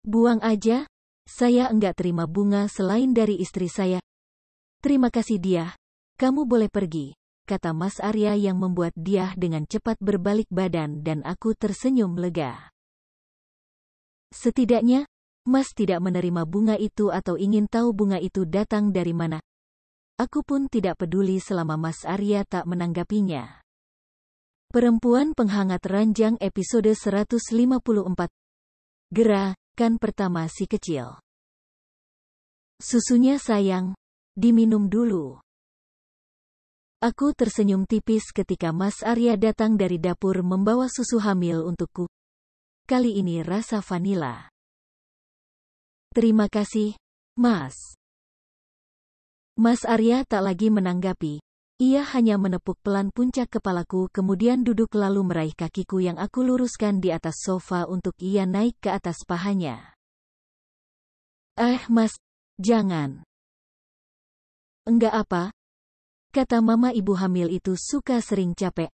Buang aja, saya enggak terima bunga selain dari istri saya. Terima kasih dia, kamu boleh pergi, kata Mas Arya yang membuat dia dengan cepat berbalik badan dan aku tersenyum lega. Setidaknya, Mas tidak menerima bunga itu atau ingin tahu bunga itu datang dari mana. Aku pun tidak peduli selama Mas Arya tak menanggapinya. Perempuan Penghangat Ranjang episode 154. Gerakan pertama si kecil. Susunya sayang, diminum dulu. Aku tersenyum tipis ketika Mas Arya datang dari dapur membawa susu hamil untukku. Kali ini rasa vanila. Terima kasih, Mas. Mas Arya tak lagi menanggapi. Ia hanya menepuk pelan puncak kepalaku kemudian duduk lalu meraih kakiku yang aku luruskan di atas sofa untuk ia naik ke atas pahanya. Mas, jangan. Enggak apa. Kata mama ibu hamil itu suka sering capek.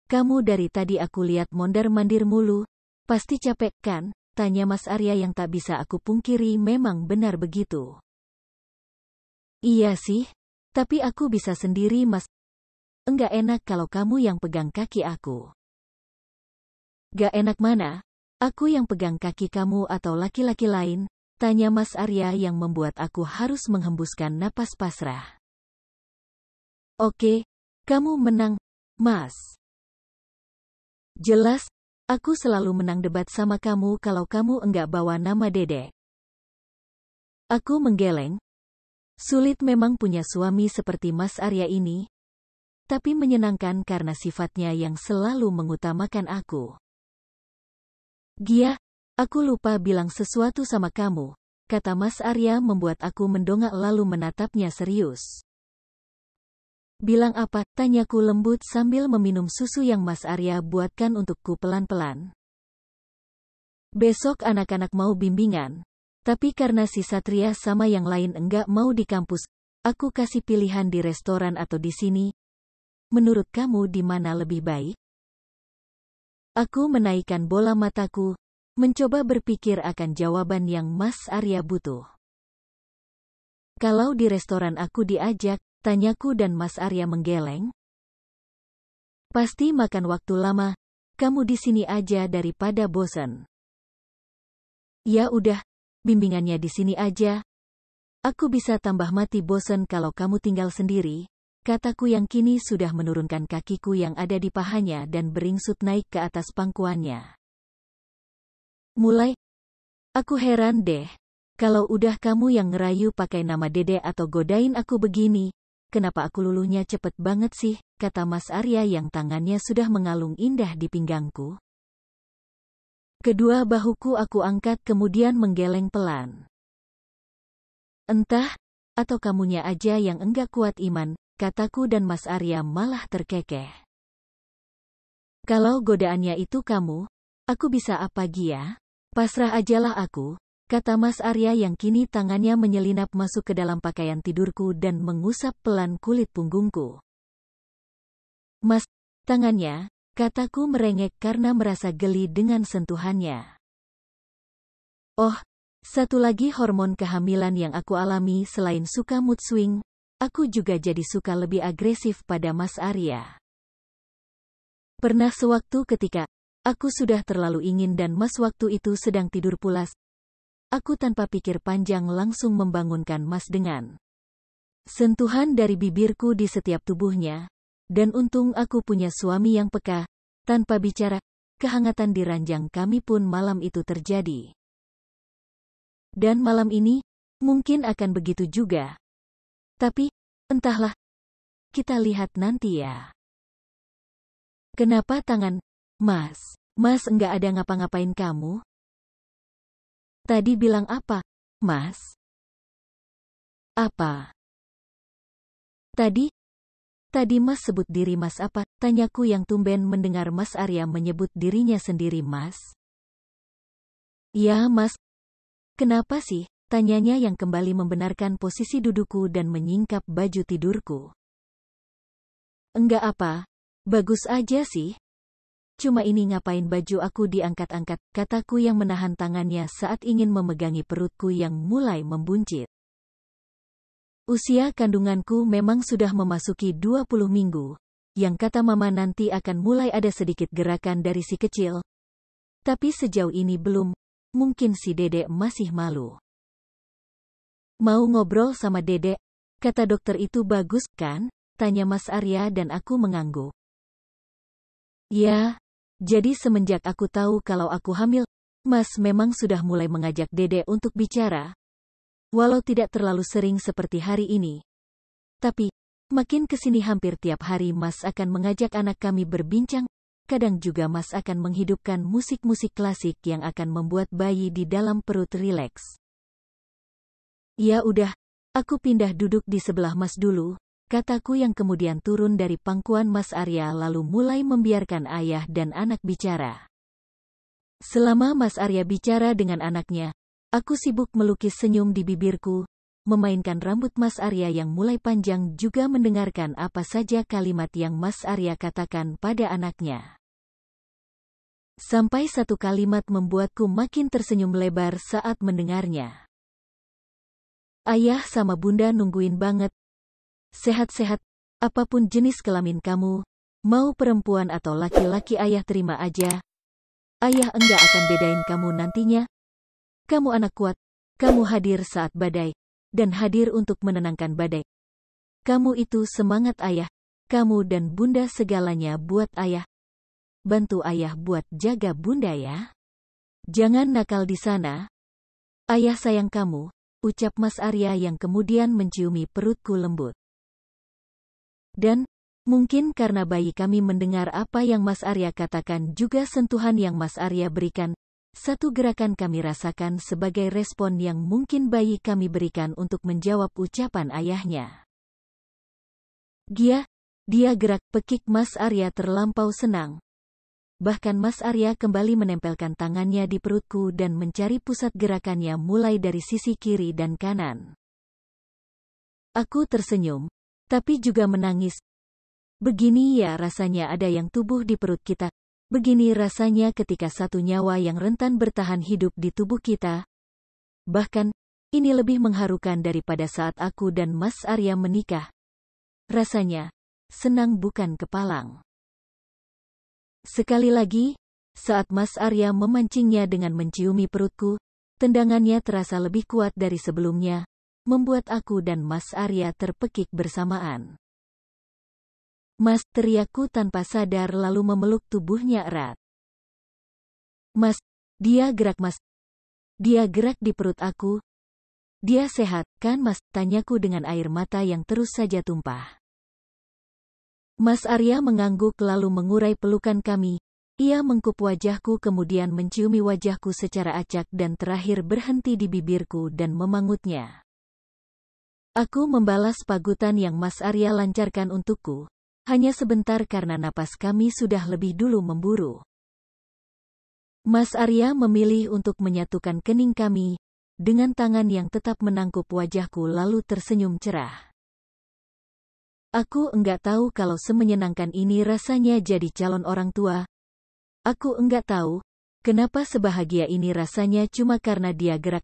Kamu dari tadi aku lihat mondar-mandir mulu. Pasti capek kan? Tanya Mas Arya yang tak bisa aku pungkiri memang benar begitu. Iya sih, tapi aku bisa sendiri Mas. Enggak enak kalau kamu yang pegang kaki aku. Gak enak mana? Aku yang pegang kaki kamu atau laki-laki lain? Tanya Mas Arya yang membuat aku harus menghembuskan napas pasrah. Oke, kamu menang, Mas. Jelas, aku selalu menang debat sama kamu kalau kamu enggak bawa nama Dedek. Aku menggeleng. Sulit memang punya suami seperti Mas Arya ini. Tapi menyenangkan karena sifatnya yang selalu mengutamakan aku. Gia, aku lupa bilang sesuatu sama kamu, kata Mas Arya membuat aku mendongak lalu menatapnya serius. Bilang apa? Tanyaku lembut sambil meminum susu yang Mas Arya buatkan untukku pelan-pelan. Besok anak-anak mau bimbingan. Tapi karena si Satria sama yang lain enggak mau di kampus, aku kasih pilihan di restoran atau di sini. Menurut kamu di mana lebih baik? Aku menaikkan bola mataku, mencoba berpikir akan jawaban yang Mas Arya butuh. Kalau di restoran aku diajak, tanyaku dan Mas Arya menggeleng. Pasti makan waktu lama, kamu di sini aja daripada bosan. Ya udah. Bimbingannya di sini aja. Aku bisa tambah mati bosan kalau kamu tinggal sendiri, kataku yang kini sudah menurunkan kakiku yang ada di pahanya dan beringsut naik ke atas pangkuannya. Mulai Aku heran deh. Kalau udah kamu yang ngerayu pakai nama Dede atau godain aku begini, kenapa aku luluhnya cepet banget sih, kata Mas Arya yang tangannya sudah mengalung indah di pinggangku. Kedua bahuku aku angkat kemudian menggeleng pelan. Entah, atau kamunya aja yang enggak kuat iman, kataku dan Mas Arya malah terkekeh. Kalau godaannya itu kamu, aku bisa apa Gia? Pasrah ajalah aku, kata Mas Arya yang kini tangannya menyelinap masuk ke dalam pakaian tidurku dan mengusap pelan kulit punggungku. Mas, tangannya, kataku merengek karena merasa geli dengan sentuhannya. Oh, satu lagi hormon kehamilan yang aku alami selain suka mood swing, aku juga jadi suka lebih agresif pada Mas Arya. Pernah sewaktu ketika aku sudah terlalu ingin dan Mas waktu itu sedang tidur pulas, aku tanpa pikir panjang langsung membangunkan Mas dengan sentuhan dari bibirku di setiap tubuhnya, dan untung aku punya suami yang peka. Tanpa bicara, kehangatan di ranjang kami pun malam itu terjadi. Dan malam ini, mungkin akan begitu juga. Tapi, entahlah. Kita lihat nanti ya. Kenapa tangan, Mas? Mas enggak ada ngapa-ngapain kamu? Tadi bilang apa, Mas? Apa? Tadi Mas sebut diri Mas apa? Tanyaku yang tumben mendengar Mas Arya menyebut dirinya sendiri Mas. Ya Mas. Kenapa sih? Tanyanya yang kembali membenarkan posisi dudukku dan menyingkap baju tidurku. Enggak apa. Bagus aja sih. Cuma ini ngapain baju aku diangkat-angkat, kataku yang menahan tangannya saat ingin memegangi perutku yang mulai membuncit. Usia kandunganku memang sudah memasuki 20 minggu, yang kata mama nanti akan mulai ada sedikit gerakan dari si kecil. Tapi sejauh ini belum, mungkin si Dede masih malu. Mau ngobrol sama Dede? Kata dokter itu bagus kan? Tanya Mas Arya dan aku mengangguk. Ya, jadi semenjak aku tahu kalau aku hamil, Mas memang sudah mulai mengajak Dede untuk bicara. Walau tidak terlalu sering seperti hari ini. Tapi, makin kesini hampir tiap hari Mas akan mengajak anak kami berbincang, kadang juga Mas akan menghidupkan musik-musik klasik yang akan membuat bayi di dalam perut rileks. Ya udah, aku pindah duduk di sebelah Mas dulu, kataku yang kemudian turun dari pangkuan Mas Arya lalu mulai membiarkan ayah dan anak bicara. Selama Mas Arya bicara dengan anaknya, aku sibuk melukis senyum di bibirku, memainkan rambut Mas Arya yang mulai panjang juga mendengarkan apa saja kalimat yang Mas Arya katakan pada anaknya. Sampai satu kalimat membuatku makin tersenyum lebar saat mendengarnya. Ayah sama bunda nungguin banget. Sehat-sehat, apapun jenis kelamin kamu, mau perempuan atau laki-laki ayah terima aja. Ayah enggak akan bedain kamu nantinya. Kamu anak kuat, kamu hadir saat badai, dan hadir untuk menenangkan badai. Kamu itu semangat ayah, kamu dan bunda segalanya buat ayah. Bantu ayah buat jaga bunda ya. Jangan nakal di sana. Ayah sayang kamu, ucap Mas Arya yang kemudian menciumi perutku lembut. Dan, mungkin karena bayi kami mendengar apa yang Mas Arya katakan juga sentuhan yang Mas Arya berikan, satu gerakan kami rasakan sebagai respon yang mungkin bayi kami berikan untuk menjawab ucapan ayahnya. Dia gerak pekik Mas Arya terlampau senang. Bahkan Mas Arya kembali menempelkan tangannya di perutku dan mencari pusat gerakannya mulai dari sisi kiri dan kanan. Aku tersenyum, tapi juga menangis. Begini ya rasanya ada yang tubuh di perut kita. Begini rasanya ketika satu nyawa yang rentan bertahan hidup di tubuh kita. Bahkan, ini lebih mengharukan daripada saat aku dan Mas Arya menikah. Rasanya, senang bukan kepalang. Sekali lagi, saat Mas Arya memancingnya dengan menciumi perutku, tendangannya terasa lebih kuat dari sebelumnya, membuat aku dan Mas Arya terpekik bersamaan. Mas, teriakku tanpa sadar lalu memeluk tubuhnya erat. Mas, dia gerak Mas. Dia gerak di perut aku. Dia sehat, kan Mas? Tanyaku dengan air mata yang terus saja tumpah. Mas Arya mengangguk lalu mengurai pelukan kami. Ia mengkup wajahku kemudian menciumi wajahku secara acak dan terakhir berhenti di bibirku dan memangutnya. Aku membalas pagutan yang Mas Arya lancarkan untukku. Hanya sebentar karena napas kami sudah lebih dulu memburu. Mas Arya memilih untuk menyatukan kening kami, dengan tangan yang tetap menangkup wajahku lalu tersenyum cerah. Aku enggak tahu kalau semenyenangkan ini rasanya jadi calon orang tua. Aku enggak tahu, kenapa sebahagia ini rasanya cuma karena dia gerak.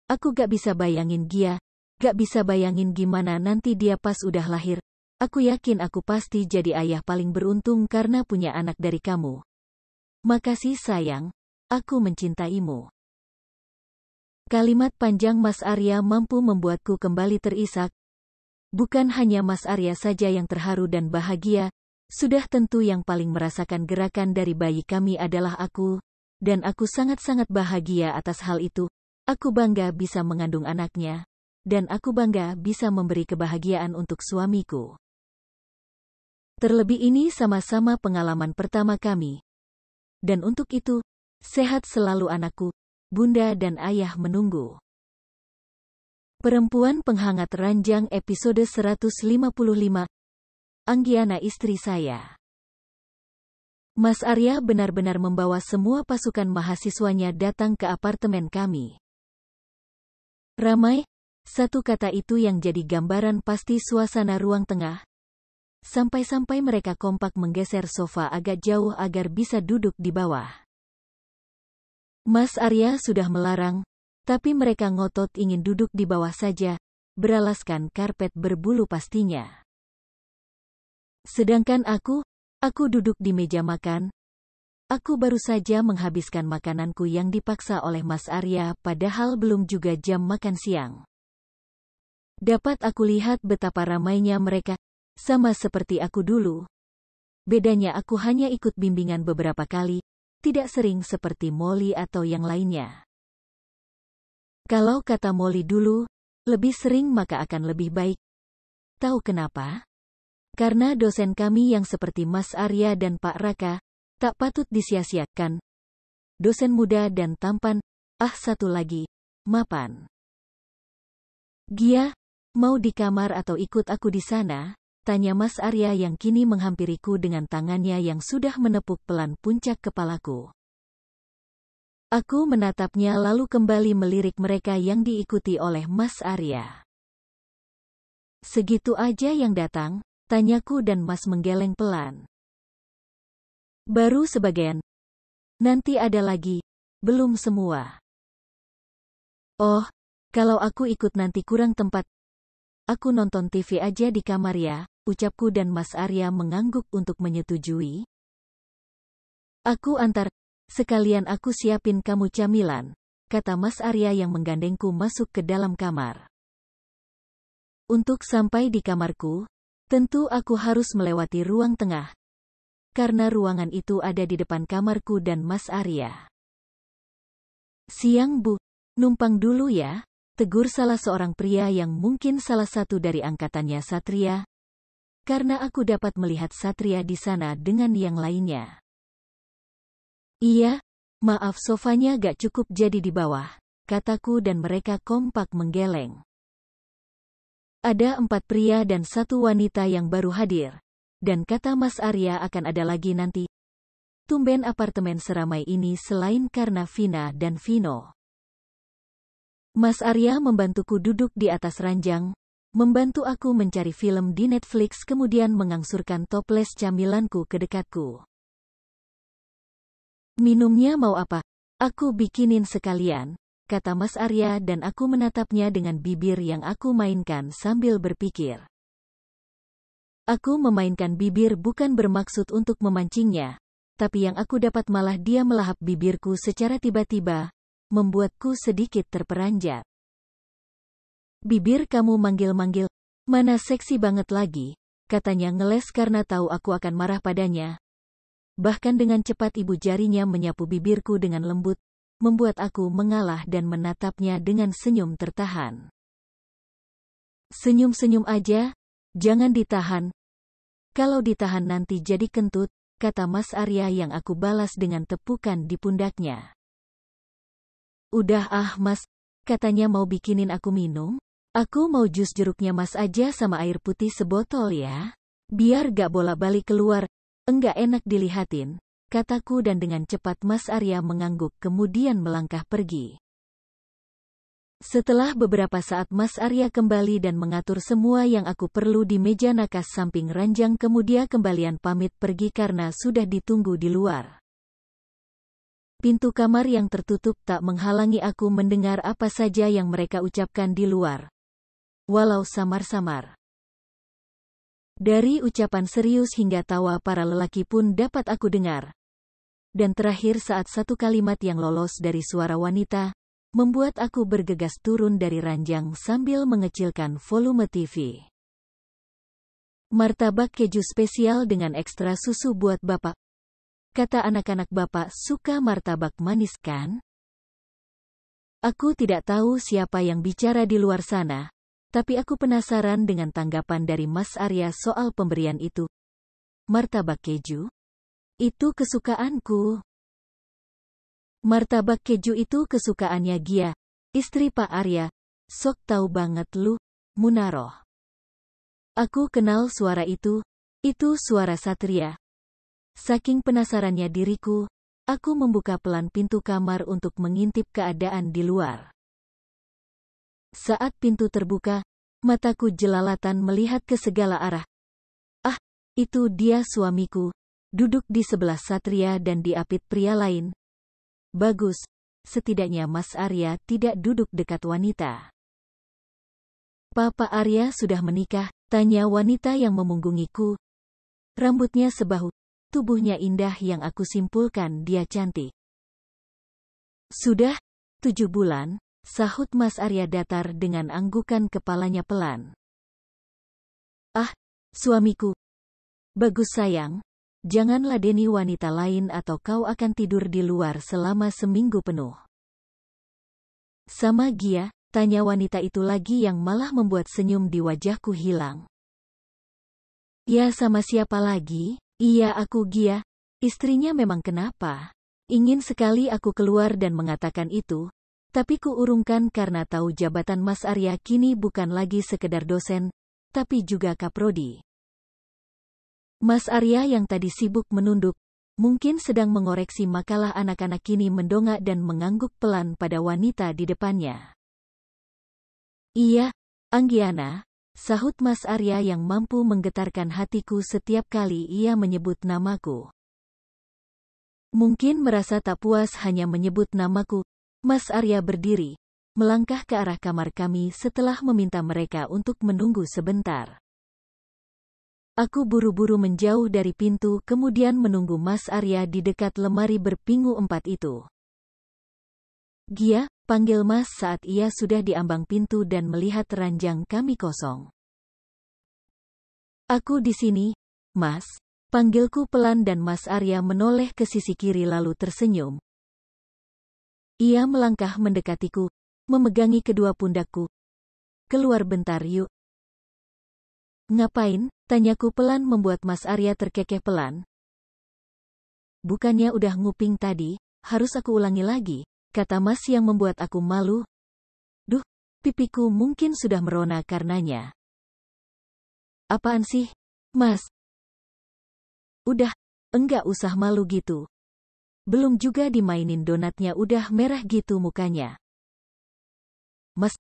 Aku gak bisa bayangin dia, gak bisa bayangin gimana nanti dia pas udah lahir. Aku yakin aku pasti jadi ayah paling beruntung karena punya anak dari kamu. Makasih sayang, aku mencintaimu. Kalimat panjang Mas Arya mampu membuatku kembali terisak. Bukan hanya Mas Arya saja yang terharu dan bahagia, sudah tentu yang paling merasakan gerakan dari bayi kami adalah aku, dan aku sangat-sangat bahagia atas hal itu. Aku bangga bisa mengandung anaknya, dan aku bangga bisa memberi kebahagiaan untuk suamiku. Terlebih ini sama-sama pengalaman pertama kami. Dan untuk itu, sehat selalu anakku, bunda dan ayah menunggu. Perempuan Penghangat Ranjang episode 155. Anggiana istri saya. Mas Arya benar-benar membawa semua pasukan mahasiswanya datang ke apartemen kami. Ramai, satu kata itu yang jadi gambaran pasti suasana ruang tengah. Sampai-sampai mereka kompak menggeser sofa agak jauh agar bisa duduk di bawah. Mas Arya sudah melarang, tapi mereka ngotot ingin duduk di bawah saja, beralaskan karpet berbulu pastinya. Sedangkan aku duduk di meja makan. Aku baru saja menghabiskan makananku yang dipaksa oleh Mas Arya padahal belum juga jam makan siang. Dapat aku lihat betapa ramainya mereka. Sama seperti aku dulu. Bedanya aku hanya ikut bimbingan beberapa kali, tidak sering seperti Molly atau yang lainnya. Kalau kata Molly dulu, lebih sering maka akan lebih baik. Tahu kenapa? Karena dosen kami yang seperti Mas Arya dan Pak Raka, tak patut disia-siakan. Dosen muda dan tampan, satu lagi, mapan. Gia, mau di kamar atau ikut aku di sana? Tanya Mas Arya yang kini menghampiriku dengan tangannya yang sudah menepuk pelan puncak kepalaku. Aku menatapnya lalu kembali melirik mereka yang diikuti oleh Mas Arya. Segitu aja yang datang? Tanyaku dan Mas menggeleng pelan. Baru sebagian. Nanti ada lagi, belum semua. Oh, kalau aku ikut nanti kurang tempat. Aku nonton TV aja di kamar ya, ucapku dan Mas Arya mengangguk untuk menyetujui. Aku antar, sekalian aku siapin kamu camilan, kata Mas Arya yang menggandengku masuk ke dalam kamar. Untuk sampai di kamarku, tentu aku harus melewati ruang tengah, karena ruangan itu ada di depan kamarku dan Mas Arya. Siang Bu, numpang dulu ya. Tegur salah seorang pria yang mungkin salah satu dari angkatannya Satria. Karena aku dapat melihat Satria di sana dengan yang lainnya. Iya, maaf sofanya gak cukup jadi di bawah, kataku dan mereka kompak menggeleng. Ada 4 pria dan 1 wanita yang baru hadir. Dan kata Mas Arya akan ada lagi nanti. Tumben apartemen seramai ini selain karena Vina dan Vino. Mas Arya membantuku duduk di atas ranjang, membantu aku mencari film di Netflix kemudian mengangsurkan toples camilanku ke dekatku. Minumnya mau apa? Aku bikinin sekalian, kata Mas Arya dan aku menatapnya dengan bibir yang aku mainkan sambil berpikir. Aku memainkan bibir bukan bermaksud untuk memancingnya, tapi yang aku dapat malah dia melahap bibirku secara tiba-tiba, membuatku sedikit terperanjat. Bibir kamu manggil-manggil, mana seksi banget lagi, katanya ngeles karena tahu aku akan marah padanya. Bahkan dengan cepat ibu jarinya menyapu bibirku dengan lembut, membuat aku mengalah dan menatapnya dengan senyum tertahan. Senyum-senyum aja, jangan ditahan. Kalau ditahan nanti jadi kentut, kata Mas Arya yang aku balas dengan tepukan di pundaknya. Udah Mas, katanya mau bikinin aku minum. Aku mau jus jeruknya Mas aja sama air putih sebotol ya. Biar gak bolak-balik keluar, enggak enak dilihatin, kataku dan dengan cepat Mas Arya mengangguk kemudian melangkah pergi. Setelah beberapa saat Mas Arya kembali dan mengatur semua yang aku perlu di meja nakas samping ranjang kemudian kembalian pamit pergi karena sudah ditunggu di luar. Pintu kamar yang tertutup tak menghalangi aku mendengar apa saja yang mereka ucapkan di luar. Walau samar-samar. Dari ucapan serius hingga tawa para lelaki pun dapat aku dengar. Dan terakhir saat satu kalimat yang lolos dari suara wanita, membuat aku bergegas turun dari ranjang sambil mengecilkan volume TV. Martabak keju spesial dengan ekstra susu buat Bapak. Kata anak-anak Bapak suka martabak manis kan? Aku tidak tahu siapa yang bicara di luar sana, tapi aku penasaran dengan tanggapan dari Mas Arya soal pemberian itu. Martabak keju? Itu kesukaanku. Martabak keju itu kesukaannya Gia, istri Pak Arya. Sok tahu banget lu, Munaroh. Aku kenal suara itu suara Satria. Saking penasarannya diriku, aku membuka pelan pintu kamar untuk mengintip keadaan di luar. Saat pintu terbuka, mataku jelalatan melihat ke segala arah. Ah, itu dia suamiku, duduk di sebelah Satria dan diapit pria lain. Bagus, setidaknya Mas Arya tidak duduk dekat wanita. Papa Arya sudah menikah, tanya wanita yang memunggungiku. Rambutnya sebahu, tubuhnya indah yang aku simpulkan dia cantik. Sudah 7 bulan, sahut Mas Arya datar dengan anggukan kepalanya pelan. Ah, suamiku. Bagus sayang. Jangan ladeni wanita lain atau kau akan tidur di luar selama seminggu penuh. Sama Gia, tanya wanita itu lagi yang malah membuat senyum di wajahku hilang. Ya sama siapa lagi? Iya aku Gia, istrinya memang kenapa? Ingin sekali aku keluar dan mengatakan itu, tapi ku urungkan karena tahu jabatan Mas Arya kini bukan lagi sekedar dosen, tapi juga kaprodi. Mas Arya yang tadi sibuk menunduk, mungkin sedang mengoreksi makalah anak-anak kini mendongak dan mengangguk pelan pada wanita di depannya. Iya, Anggiana, sahut Mas Arya yang mampu menggetarkan hatiku setiap kali ia menyebut namaku. Mungkin merasa tak puas hanya menyebut namaku, Mas Arya berdiri, melangkah ke arah kamar kami setelah meminta mereka untuk menunggu sebentar. Aku buru-buru menjauh dari pintu kemudian menunggu Mas Arya di dekat lemari berpingu 4 itu. Gia, panggil Mas saat ia sudah di ambang pintu dan melihat ranjang kami kosong. Aku di sini, Mas, panggilku pelan dan Mas Arya menoleh ke sisi kiri lalu tersenyum. Ia melangkah mendekatiku, memegangi kedua pundakku. Keluar bentar yuk. Ngapain? Tanyaku pelan membuat Mas Arya terkekeh pelan. Bukannya udah nguping tadi, harus aku ulangi lagi, kata Mas yang membuat aku malu. Duh, pipiku mungkin sudah merona karenanya. Apaan sih, Mas? Udah, enggak usah malu gitu. Belum juga dimainin donatnya udah merah gitu mukanya. Mas,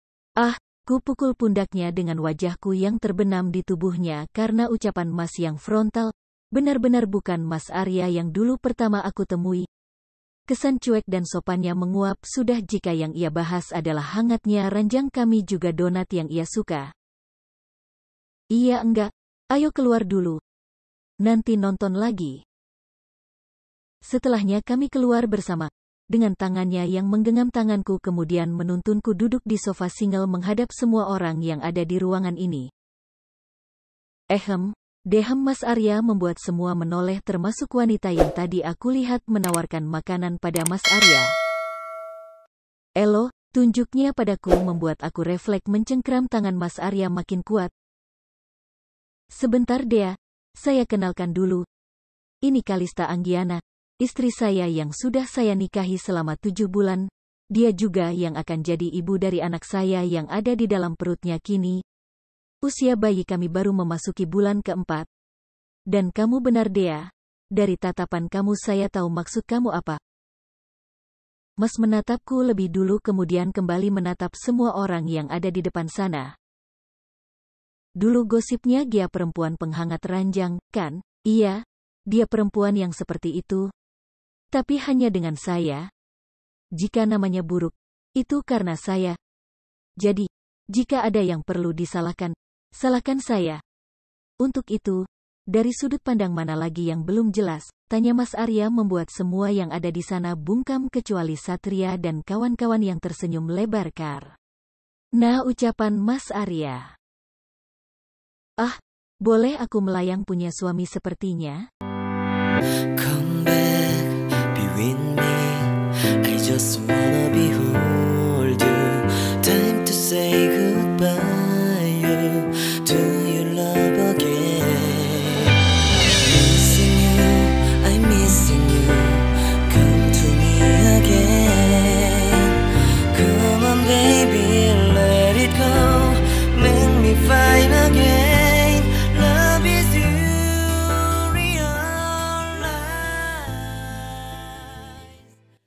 ku pukul pundaknya dengan wajahku yang terbenam di tubuhnya karena ucapan Mas yang frontal, benar-benar bukan Mas Arya yang dulu pertama aku temui. Kesan cuek dan sopannya menguap sudah jika yang ia bahas adalah hangatnya ranjang kami juga donat yang ia suka. Iya enggak, ayo keluar dulu. Nanti nonton lagi. Setelahnya kami keluar bersama. Dengan tangannya yang menggenggam tanganku kemudian menuntunku duduk di sofa single menghadap semua orang yang ada di ruangan ini. Dehem Mas Arya membuat semua menoleh termasuk wanita yang tadi aku lihat menawarkan makanan pada Mas Arya. Elo, tunjuknya padaku membuat aku refleks mencengkram tangan Mas Arya makin kuat. Sebentar Dea, saya kenalkan dulu. Ini Kalista Anggiana, istri saya yang sudah saya nikahi selama 7 bulan. Dia juga yang akan jadi ibu dari anak saya yang ada di dalam perutnya kini. Usia bayi kami baru memasuki bulan keempat. Dan kamu benar Dea, dari tatapan kamu saya tahu maksud kamu apa. Mas menatapku lebih dulu kemudian kembali menatap semua orang yang ada di depan sana. Dulu gosipnya dia perempuan penghangat ranjang, kan? Iya, dia perempuan yang seperti itu. Tapi hanya dengan saya. Jika namanya buruk, itu karena saya. Jadi, jika ada yang perlu disalahkan, salahkan saya. Untuk itu, dari sudut pandang mana lagi yang belum jelas, tanya Mas Arya membuat semua yang ada di sana bungkam kecuali Satria dan kawan-kawan yang tersenyum lebar kar. Nah ucapan Mas Arya. Ah, boleh aku melayang punya suami sepertinya? Come back, be with me. I just wanna behold you. Time to say goodbye. You, do you love again? Missing you, I'm missing you. Come to me again. Come on, baby, let it go.